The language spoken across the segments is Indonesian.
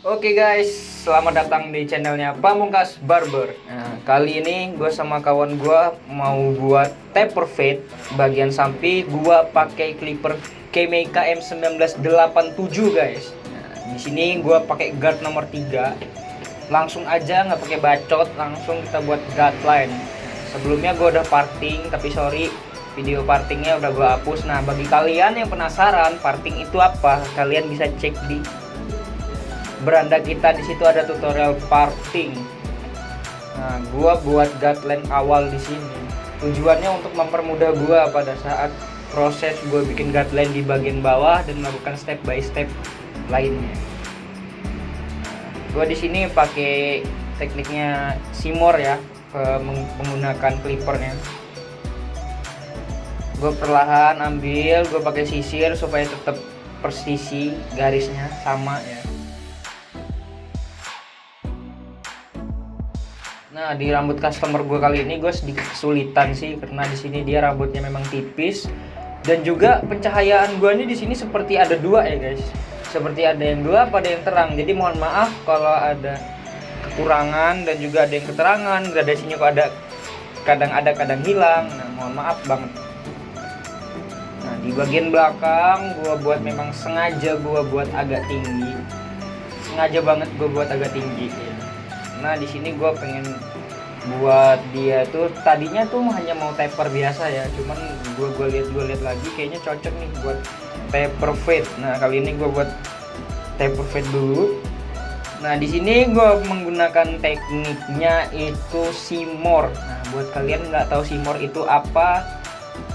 Oke guys, selamat datang di channelnya Pamungkas Barber. Nah, kali ini gue sama kawan gue mau buat taper fade bagian samping. Gue pakai clipper Kemei KM1987 guys. Nah, di sini gue pakai guard nomor 3. Langsung aja nggak pakai bacot, langsung kita buat guideline. Sebelumnya gue udah parting, tapi sorry video partingnya udah gue hapus. Nah, bagi kalian yang penasaran parting itu apa, kalian bisa cek di beranda kita. Di situ ada tutorial parting. Nah, gua buat guideline awal di sini. Tujuannya untuk mempermudah gua pada saat proses gua bikin guideline di bagian bawah dan melakukan step by step lainnya. Gua di sini pakai tekniknya simor ya, menggunakan clippernya. Gue perlahan ambil, gue pakai sisir supaya tetap persisi garisnya sama ya. Nah, di rambut customer gue kali ini gue sedikit kesulitan sih karena di sini dia rambutnya memang tipis dan juga pencahayaan gue ini di sini seperti ada dua ya guys. Seperti ada yang dua pada yang terang. Jadi mohon maaf kalau ada kekurangan dan juga ada yang keterangan. Gradasinya kok ada kadang hilang. Nah, mohon maaf banget. Nah, di bagian belakang gue buat memang sengaja gue buat agak tinggi. Sengaja banget gue buat agak tinggi ya. Nah, di sini gue pengen buat dia tuh tadinya tuh hanya mau taper biasa ya, cuman gue lihat lagi kayaknya cocok nih buat taper fade. Nah, kali ini gue buat taper fade dulu. Nah, di sini gue menggunakan tekniknya itu simor. Nah, buat kalian nggak tahu simor itu apa,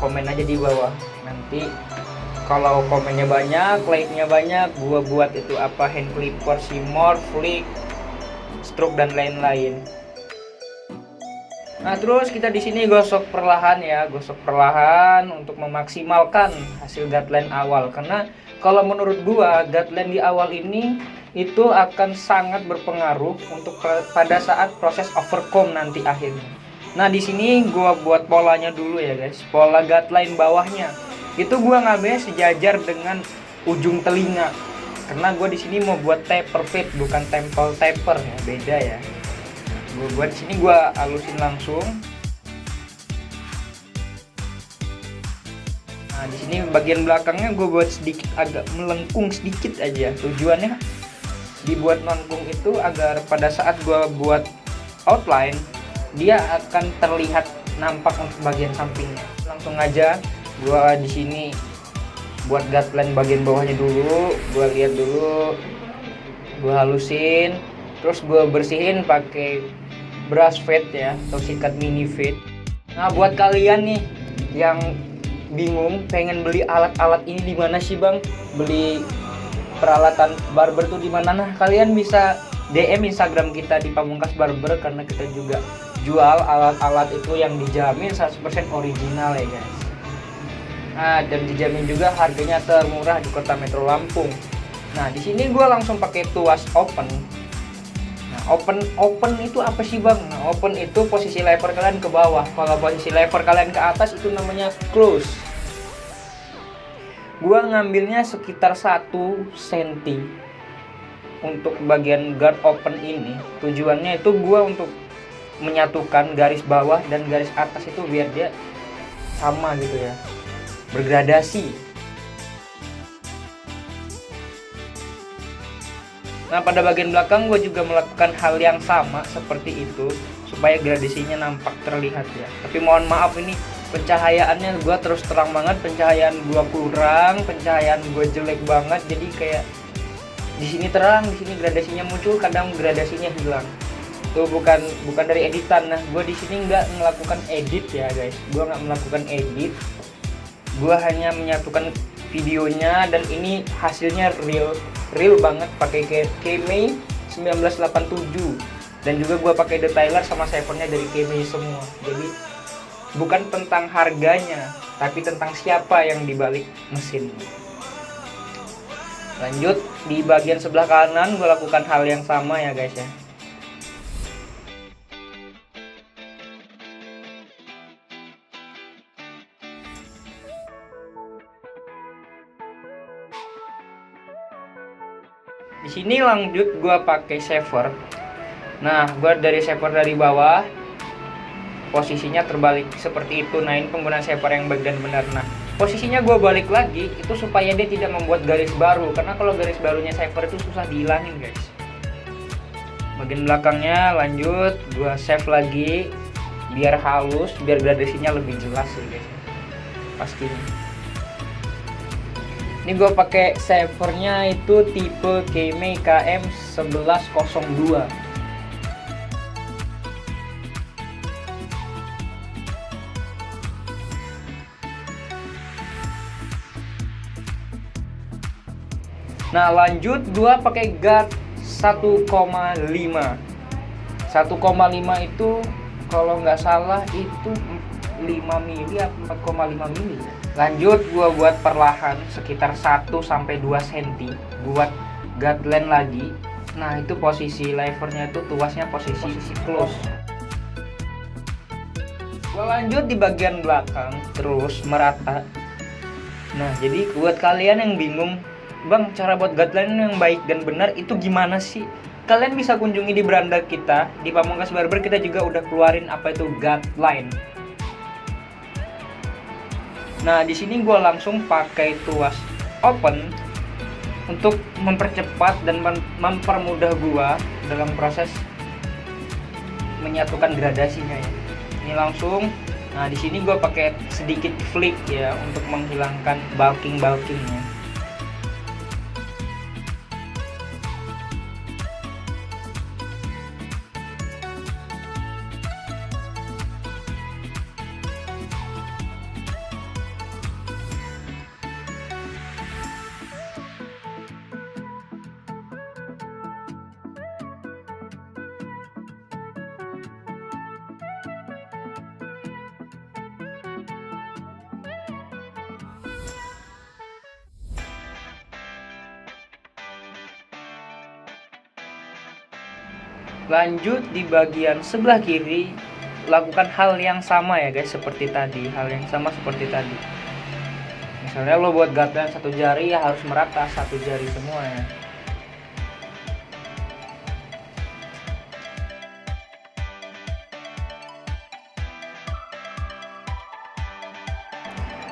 komen aja di bawah. Nanti kalau komennya banyak, like-nya banyak, gue buat itu apa, hand clipper, simor, flick, stroke dan lain-lain. Nah, terus kita di sini gosok perlahan ya, gosok perlahan untuk memaksimalkan hasil guideline awal. Karena kalau menurut gua guideline di awal ini itu akan sangat berpengaruh untuk pada saat proses overcomb nanti akhirnya. Nah, di sini gua buat polanya dulu ya guys, pola guideline bawahnya. Itu gua ngambilnya sejajar dengan ujung telinga. Karena gua di sini mau buat taper fade bukan temple taper ya, beda ya. Gue buat sini gue halusin langsung. Nah, di sini bagian belakangnya gue buat sedikit agak melengkung sedikit aja. Tujuannya dibuat melengkung itu agar pada saat gue buat outline dia akan terlihat nampak untuk bagian sampingnya. Langsung aja gue di sini buat guideline bagian bawahnya dulu. Gue lihat dulu, gue halusin, terus gue bersihin pakai brush fade ya atau sikat mini fade. Nah, buat kalian nih yang bingung pengen beli alat-alat ini di mana sih bang, beli peralatan barber tuh di mana, nah kalian bisa DM Instagram kita di Pamungkas Barber karena kita juga jual alat-alat itu yang dijamin 100% original ya guys. Nah, dan dijamin juga harganya termurah di kota Metro Lampung. Nah, di sini gue langsung pakai tuas open. Open itu apa sih bang? Nah, open itu posisi lever kalian ke bawah. Kalau posisi lever kalian ke atas itu namanya close. Gua ngambilnya sekitar 1 cm untuk bagian guard open ini. Tujuannya itu gua untuk menyatukan garis bawah dan garis atas itu biar dia sama gitu ya, bergradasi. Nah, pada bagian belakang gue juga melakukan hal yang sama seperti itu supaya gradasinya nampak terlihat ya. Tapi mohon maaf ini pencahayaannya gue terus terang banget, pencahayaan gue kurang, pencahayaan gue jelek banget. Jadi kayak di sini terang, di sini gradasinya muncul, kadang gradasinya hilang. Itu bukan dari editan. Nah, gue di sini nggak melakukan edit ya guys. Gue nggak melakukan edit. Gue hanya menyatukan videonya dan ini hasilnya real banget pakai Kemei 1987 dan juga gue pakai detailer sama savernya dari Kemei semua. Jadi bukan tentang harganya tapi tentang siapa yang dibalik mesin. Lanjut di bagian sebelah kanan gue lakukan hal yang sama ya guys ya. Di sini lanjut gua pakai shaver. Nah, gua dari shaver dari bawah, posisinya terbalik seperti itu. Nah, ini penggunaan shaver yang baik dan benar. Nah, posisinya gua balik lagi itu supaya dia tidak membuat garis baru, karena kalau garis barunya shaver itu susah dihilangin, guys. Bagian belakangnya lanjut gua shave lagi biar halus, biar gradasinya lebih jelas ya, guys. Pastinya. Ini gue pakai shavernya itu tipe Keme KM1102. Nah, lanjut gue pakai guard 1,5. 1,5 itu kalau nggak salah itu 5 mili atau 4,5 mili. Lanjut gua buat perlahan sekitar 1-2 cm buat guideline lagi. Nah, itu posisi levernya itu tuasnya posisi close. Gua lanjut di bagian belakang terus merata. Nah, jadi buat kalian yang bingung, Bang, cara buat guideline yang baik dan benar itu gimana sih? Kalian bisa kunjungi di beranda kita di Pamungkas Barber. Kita juga udah keluarin apa itu guideline. Nah, di sini gue langsung pakai tuas open untuk mempercepat dan mempermudah gue dalam proses menyatukan gradasinya ya. Ini langsung. Nah, di sini gue pakai sedikit flip ya untuk menghilangkan bulkingnya. Lanjut di bagian sebelah kiri, lakukan hal yang sama ya guys, seperti tadi. Misalnya lo buat guideline satu jari ya harus merata satu jari semua ya.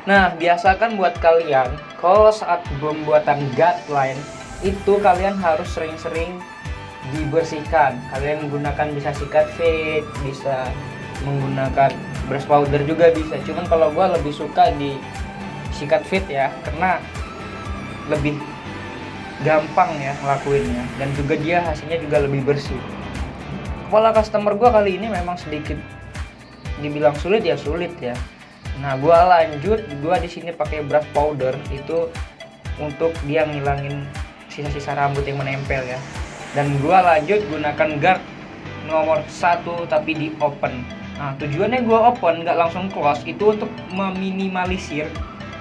Nah, biasakan buat kalian kalau saat pembuatan guideline itu kalian harus sering-sering dibersihkan. Kalian menggunakan bisa sikat fit, bisa menggunakan brush powder juga bisa. Cuman kalau gua lebih suka di sikat fit ya, karena lebih gampang ya ngelakuinnya dan juga dia hasilnya juga lebih bersih. Kepala customer gua kali ini memang sedikit dibilang sulit ya. Nah, gua lanjut, gua di sini pakai brush powder itu untuk dia ngilangin sisa-sisa rambut yang menempel ya. Dan gua lanjut gunakan guard nomor 1 tapi di open. Nah, tujuannya gua open nggak langsung close itu untuk meminimalisir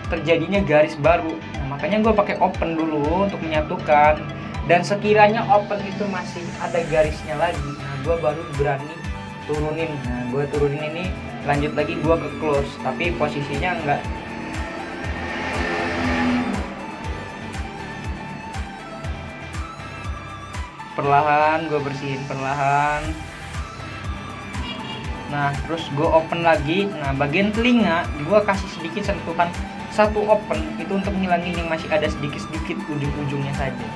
terjadinya garis baru. Nah, makanya gua pakai open dulu untuk menyatukan. Dan sekiranya open itu masih ada garisnya lagi, nah gua baru berani turunin. Nah, gua turunin ini, lanjut lagi gua ke close, tapi posisinya enggak. Perlahan gue bersihin perlahan. Nah, terus gue open lagi. Nah, bagian telinga gue kasih sedikit sentuhan satu open itu untuk ngilangin yang masih ada sedikit-sedikit ujung-ujungnya saja.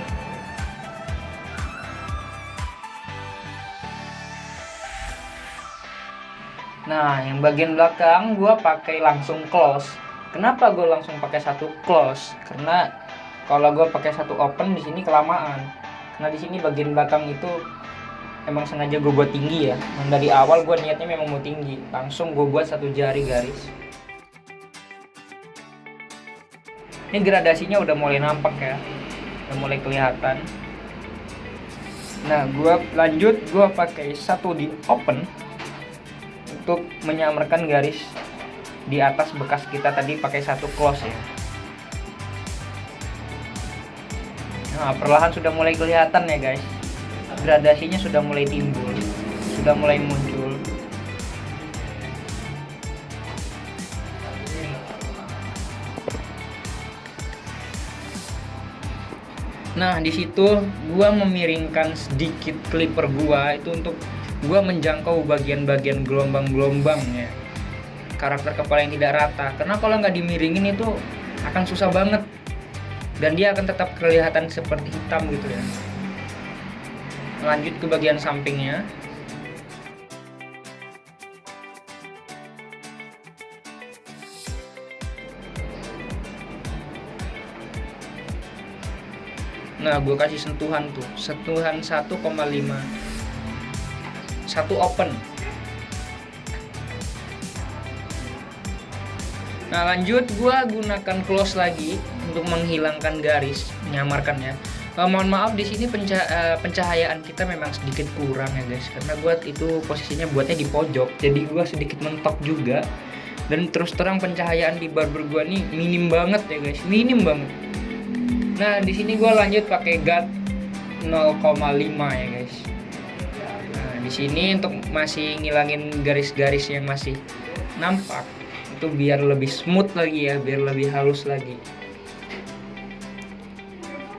Nah, yang bagian belakang gue pakai langsung close. Kenapa gue langsung pakai satu close? Karena kalau gue pakai satu open di sini kelamaan. Nah, di sini bagian belakang itu emang sengaja gue buat tinggi ya. Dan dari awal gue niatnya memang mau tinggi. Langsung gue buat satu jari garis. Ini gradasinya udah mulai nampak ya. Udah mulai kelihatan. Nah, gue lanjut gue pakai satu di open untuk menyamarkan garis di atas bekas kita tadi pakai satu close ya. Nah, perlahan sudah mulai kelihatan ya guys. Gradasinya sudah mulai timbul, sudah mulai muncul. Nah, di situ gua memiringkan sedikit clipper gua itu untuk gua menjangkau bagian-bagian gelombang-gelombang ya. Karakter kepala yang tidak rata. Karena kalau nggak dimiringin itu akan susah banget. Dan dia akan tetap kelihatan seperti hitam gitu ya. Lanjut ke bagian sampingnya. Nah, gue kasih sentuhan 1,5, satu open. Nah, lanjut gue gunakan close lagi untuk menghilangkan garis, menyamarkan ya. Mohon maaf di sini pencahayaan kita memang sedikit kurang ya guys, karena gue itu posisinya buatnya di pojok, jadi gue sedikit mentok juga. Dan terus terang pencahayaan di barber gue nih minim banget ya guys, minim banget. Nah, di sini gue lanjut pakai guard 0,5 ya guys. Nah, di sini untuk masih ngilangin garis-garis yang masih nampak, itu biar lebih smooth lagi ya, biar lebih halus lagi.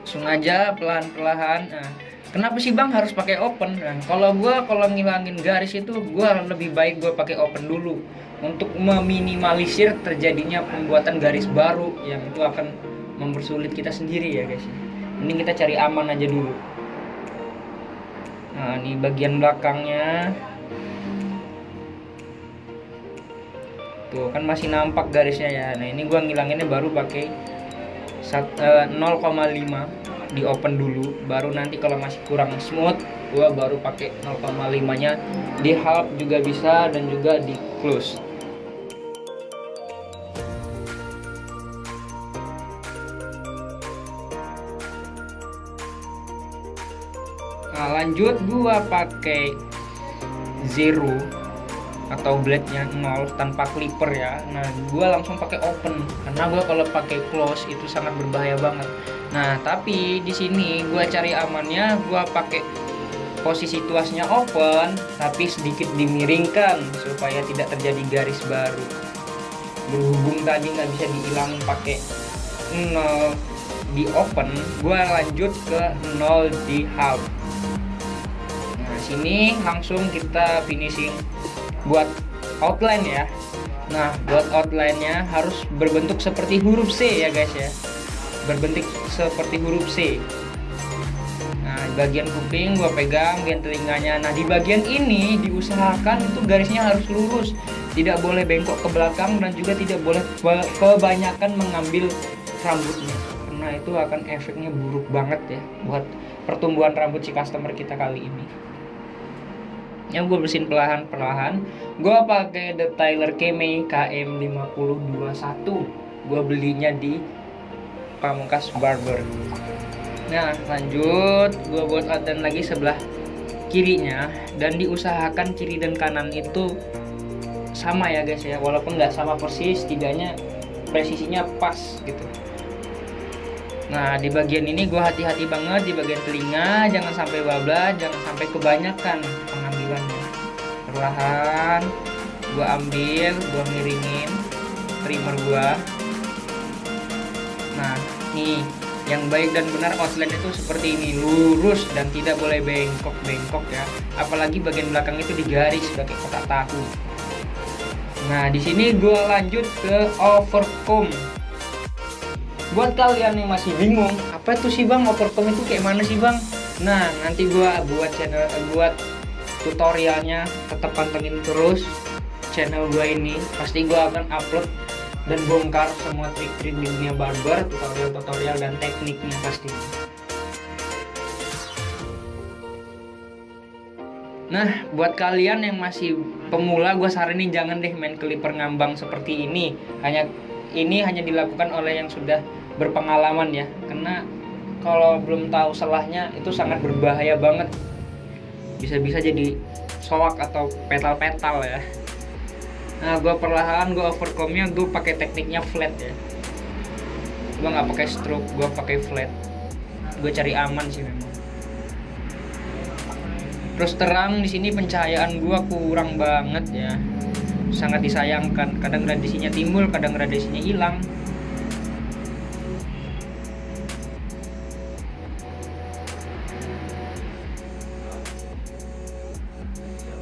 Langsung aja pelan-pelan. Nah, kenapa sih bang harus pakai open? Nah, kalau ngilangin garis itu gue lebih baik gue pakai open dulu untuk meminimalisir terjadinya pembuatan garis baru yang itu akan mempersulit kita sendiri ya guys. Mending kita cari aman aja dulu. Nah, ini bagian belakangnya. Tuh kan masih nampak garisnya ya. Nah, ini gua ngilanginnya baru pakai 0,5 di open dulu, baru nanti kalau masih kurang smooth gua baru pakai 0,5 nya di half juga bisa dan juga di close. Nah, lanjut gua pakai zero atau blade-nya 0 tanpa clipper ya. Nah, gua langsung pakai open karena gua kalau pakai close itu sangat berbahaya banget. Nah, tapi di sini gua cari amannya, gua pakai posisi tuasnya open tapi sedikit dimiringkan supaya tidak terjadi garis baru. Berhubung tadi nggak bisa dihilangin pakai 0 di open, gua lanjut ke 0 di half. Sini langsung kita finishing buat outline ya. Nah, buat outline-nya harus berbentuk seperti huruf C ya guys ya. Berbentuk seperti huruf C. Nah, bagian kuping gua pegang, bagian telinganya. Nah, di bagian ini diusahakan itu garisnya harus lurus, tidak boleh bengkok ke belakang dan juga tidak boleh kebanyakan mengambil rambutnya. Karena itu akan efeknya buruk banget ya buat pertumbuhan rambut si customer kita kali ini. Yang gue bersihin perlahan-perlahan. Gue pakai detailer Kemei KM5021. Gue belinya di Pamungkas Barber. Nah, lanjut gue buat outline lagi sebelah kirinya, dan diusahakan kiri dan kanan itu sama ya guys ya, walaupun nggak sama persis, setidaknya presisinya pas gitu. Nah, di bagian ini gue hati-hati banget di bagian telinga, jangan sampai bablas, jangan sampai kebanyakan pengambilannya. Perlahan gue ambil, gue miringin trimmer gue. Nah, nih yang baik dan benar outline itu seperti ini, lurus dan tidak boleh bengkok-bengkok ya. Apalagi bagian belakang itu digaris pakai kotak tahu. Nah, di sini gue lanjut ke overcomb. Buat kalian yang masih bingung, apa itu sih bang, overcomb itu kayak mana sih bang? Nah, nanti gua buat tutorialnya, tetap pantengin terus channel gua ini. Pasti gua akan upload dan bongkar semua trik-trik di dunia barber, tutorial-tutorial dan tekniknya pastinya. Nah, buat kalian yang masih pemula, gua saranin jangan deh main clipper ngambang seperti ini. Ini hanya dilakukan oleh yang sudah berpengalaman ya, karena kalau belum tahu salahnya itu sangat berbahaya banget, bisa-bisa jadi soak atau petal-petal ya. Nah, gue perlahan, gue overcomb-nya gue pakai tekniknya flat ya, gue nggak pakai stroke, gue pakai flat. Gue cari aman sih memang. Terus terang di sini pencahayaan gue kurang banget ya, sangat disayangkan. Kadang radiasinya timbul, kadang radiasinya hilang.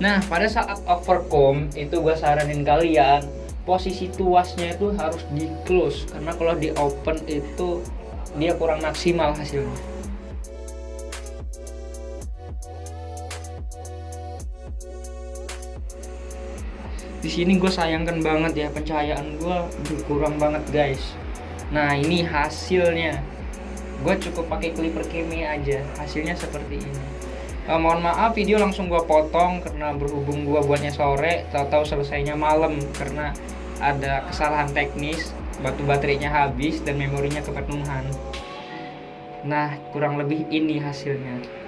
Nah, pada saat overcom itu gue saranin kalian posisi tuasnya itu harus di close, karena kalau di open itu dia kurang maksimal hasilnya. Di sini gue sayangkan banget ya, pencahayaan gue kurang banget guys. Nah ini hasilnya, gue cukup pakai clipper Kemi aja, hasilnya seperti ini. Mohon maaf video langsung gue potong karena berhubung gue buatnya sore, tahu-tahu selesainya malam karena ada kesalahan teknis, baterainya habis dan memorinya kepenuhan. Nah kurang lebih ini hasilnya.